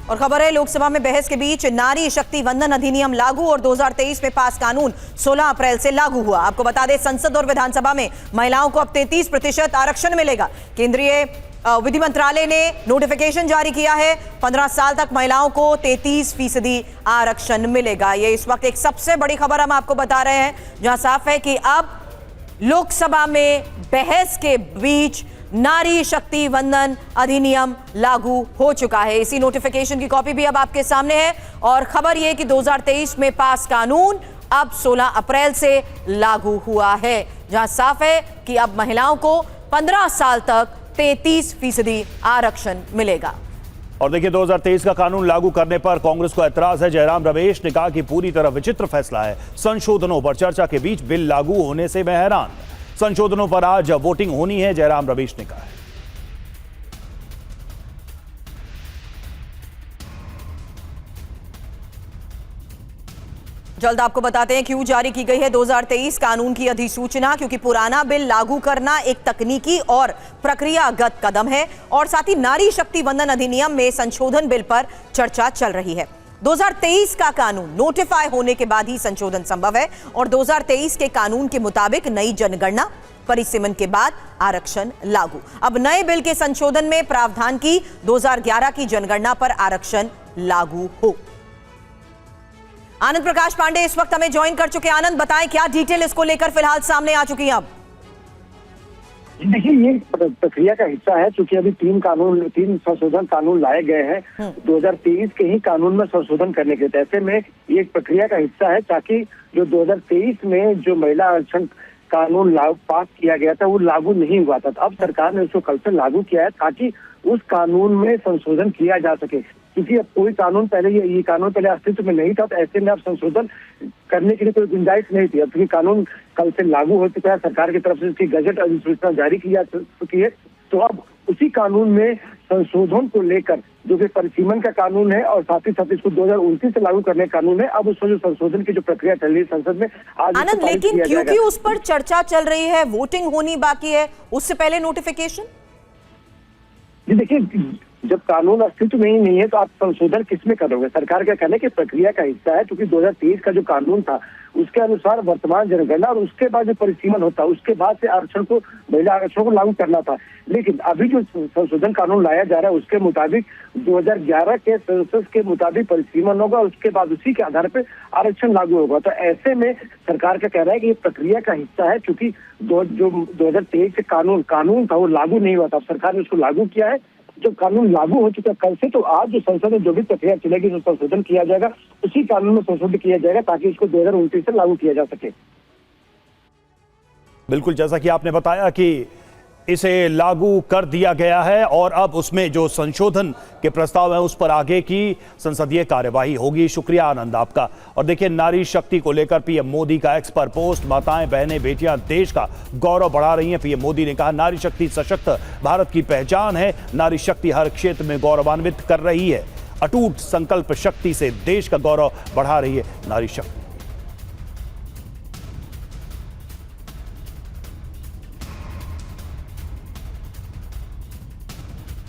और खबर है लोकसभा में बहस के बीच नारी शक्ति वंदन अधिनियम लागू और 2023 में पास कानून 16 अप्रैल से लागू हुआ। आपको बता दें संसद और विधानसभा में महिलाओं को अब 33% आरक्षण मिलेगा। केंद्रीय विधि मंत्रालय ने नोटिफिकेशन जारी किया है। 15 साल तक महिलाओं को 33% आरक्षण मिलेगा। ये इस वक्त एक सबसे बड़ी खबर हम आपको बता रहे हैं, जहां साफ है कि अब लोकसभा में बहस के बीच नारी शक्ति वंदन अधिनियम लागू हो चुका है। इसी नोटिफिकेशन की कॉपी भी अब आपके सामने है और खबर यह कि 2023 में पास कानून अब 16 अप्रैल से लागू हुआ है, जहां साफ है कि अब महिलाओं को 15 साल तक 33% आरक्षण मिलेगा। और देखिए 2023 का कानून लागू करने पर कांग्रेस को ऐतराज है। जयराम रमेश ने कहा कि पूरी तरह विचित्र फैसला है। संशोधनों पर चर्चा के बीच बिल लागू होने से मैं हैरान। संशोधनों पर आज वोटिंग होनी है, जयराम रमेश ने कहा है। जल्द आपको बताते हैं क्यों जारी की गई है 2023 कानून की अधिसूचना, क्योंकि पुराना बिल लागू करना एक तकनीकी और प्रक्रियागत कदम है और साथ ही नारी शक्ति वंदन अधिनियम में संशोधन बिल पर चर्चा चल रही है। 2023 का कानून नोटिफाई होने के बाद ही संशोधन संभव है और 2023 के कानून के मुताबिक नई जनगणना परिसीमन के बाद आरक्षण लागू। अब नए बिल के संशोधन में प्रावधान की 2011 की जनगणना पर आरक्षण लागू हो। आनंद प्रकाश पांडे इस वक्त हमें ज्वाइन कर चुके हैं। आनंद, बताएं क्या डिटेल इसको लेकर फिलहाल सामने आ चुकी है? अब देखिए, ये प्रक्रिया का हिस्सा है, क्योंकि अभी तीन संशोधन कानून लाए गए हैं 2023 के ही कानून में संशोधन करने के। ऐसे में ये एक प्रक्रिया का हिस्सा है ताकि जो 2023 में जो महिला आरक्षण कानून पास किया गया था वो लागू नहीं हुआ था। अब सरकार ने उसको कल से लागू किया है ताकि उस कानून में संशोधन किया जा सके, क्योंकि अब कोई कानून पहले ये कानून पहले अस्तित्व में नहीं था। तो ऐसे में अब संशोधन करने के लिए कोई गुंजाइश नहीं थी। अब क्योंकि कानून कल से लागू हो चुका है, सरकार की तरफ से इसकी गजट अधिसूचना जारी की जा चुकी है, तो अब उसी कानून में संशोधन को लेकर जो कि परिसीमन का कानून है और साथ ही साथ इसको 2029 से लागू करने का कानून है, अब उसमें जो संशोधन की जो प्रक्रिया चल रही है संसद में आज। आनंद, लेकिन क्योंकि उस पर चर्चा चल रही है, वोटिंग होनी बाकी है, उससे पहले नोटिफिकेशन। जी देखिए, जब कानून अस्तित्व में ही नहीं है तो आप संशोधन किसमें करोगे? सरकार का कहना है कि प्रक्रिया का हिस्सा है, क्योंकि 2023 का जो कानून था उसके अनुसार वर्तमान जनगणना और उसके बाद जो परिसीमन होता है उसके बाद से आरक्षण को, महिला आरक्षण को लागू करना था। लेकिन अभी जो संशोधन कानून लाया जा रहा है उसके मुताबिक 2011 के सेंसस के मुताबिक परिसीमन होगा, उसके बाद उसी के आधार पर आरक्षण लागू होगा। तो ऐसे में सरकार का कहना है कि ये प्रक्रिया का हिस्सा है, क्योंकि जो 2023 के कानून था वो लागू नहीं हुआ था। अब सरकार ने उसको लागू किया है। जो कानून लागू हो चुका कल से, तो आज जो संसद में जो भी प्रक्रिया चलेगी, जो संशोधन किया जाएगा उसी कानून में संशोधन किया जाएगा ताकि इसको 2029 से लागू किया जा सके। बिल्कुल, जैसा कि आपने बताया कि इसे लागू कर दिया गया है और अब उसमें जो संशोधन के प्रस्ताव है उस पर आगे की संसदीय कार्यवाही होगी। शुक्रिया आनंद आपका। और देखिए, नारी शक्ति को लेकर पीएम मोदी का एक्स पर पोस्ट। माताएं, बहनें, बेटियां देश का गौरव बढ़ा रही हैं। पीएम मोदी ने कहा नारी शक्ति सशक्त भारत की पहचान है। नारी शक्ति हर क्षेत्र में गौरवान्वित कर रही है। अटूट संकल्प शक्ति से देश का गौरव बढ़ा रही है नारी शक्ति।